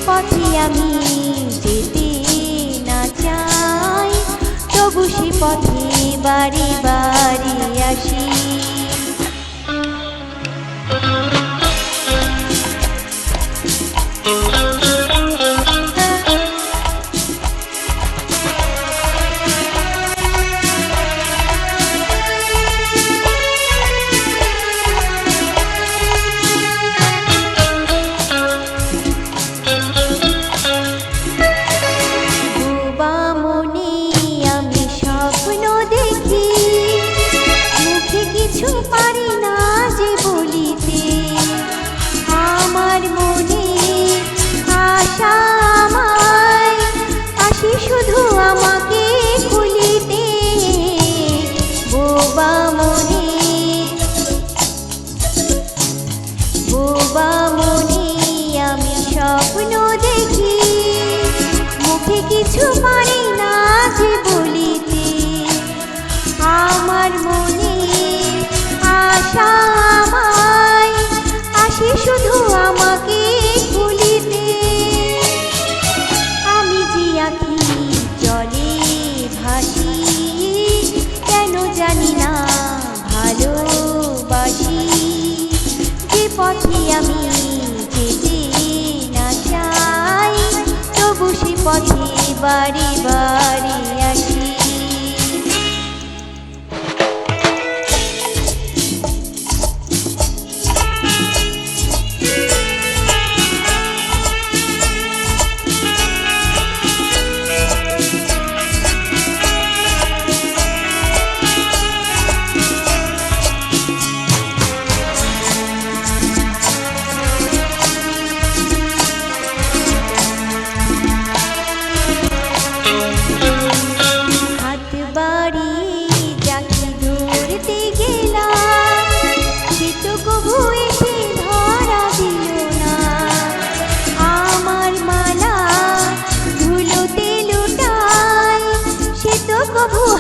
পথে আমি যেতে না চাই, তবু সে পথে বারে বারে আসি। স্বপ্ন দেখি, মুখে কিছু পারি না যে বলিতে। আমার মনে আশা আমায় আসে শুধু আমাকে ভুলিতে। আমি যে আঁখি জলে ভাসি, কেন জানি না ভালোবাসি। যে পথে আমি যেতে না চাই, তবু সে পথে বারে বারে আসি।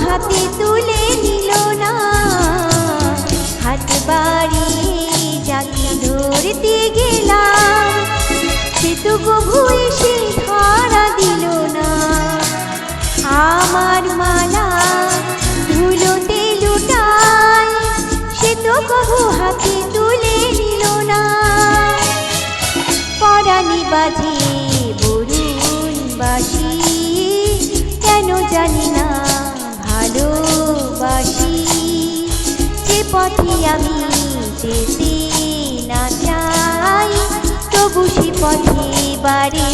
হাতে তুলে নিল না, হাত বাড়িয়ে যাকে ধরতে গেলাম, সে তো কভু এসে ধরা দিল না। আমার মালা ধুলোতে লুটায়, সে তো কভু হাতে তুলে নিল না। পরাণী বাজে বরুণ বাসি, কেন জানি না ভালোবাসি। যে পথে আমি যেতে না চাই, তবু সে পথে বারে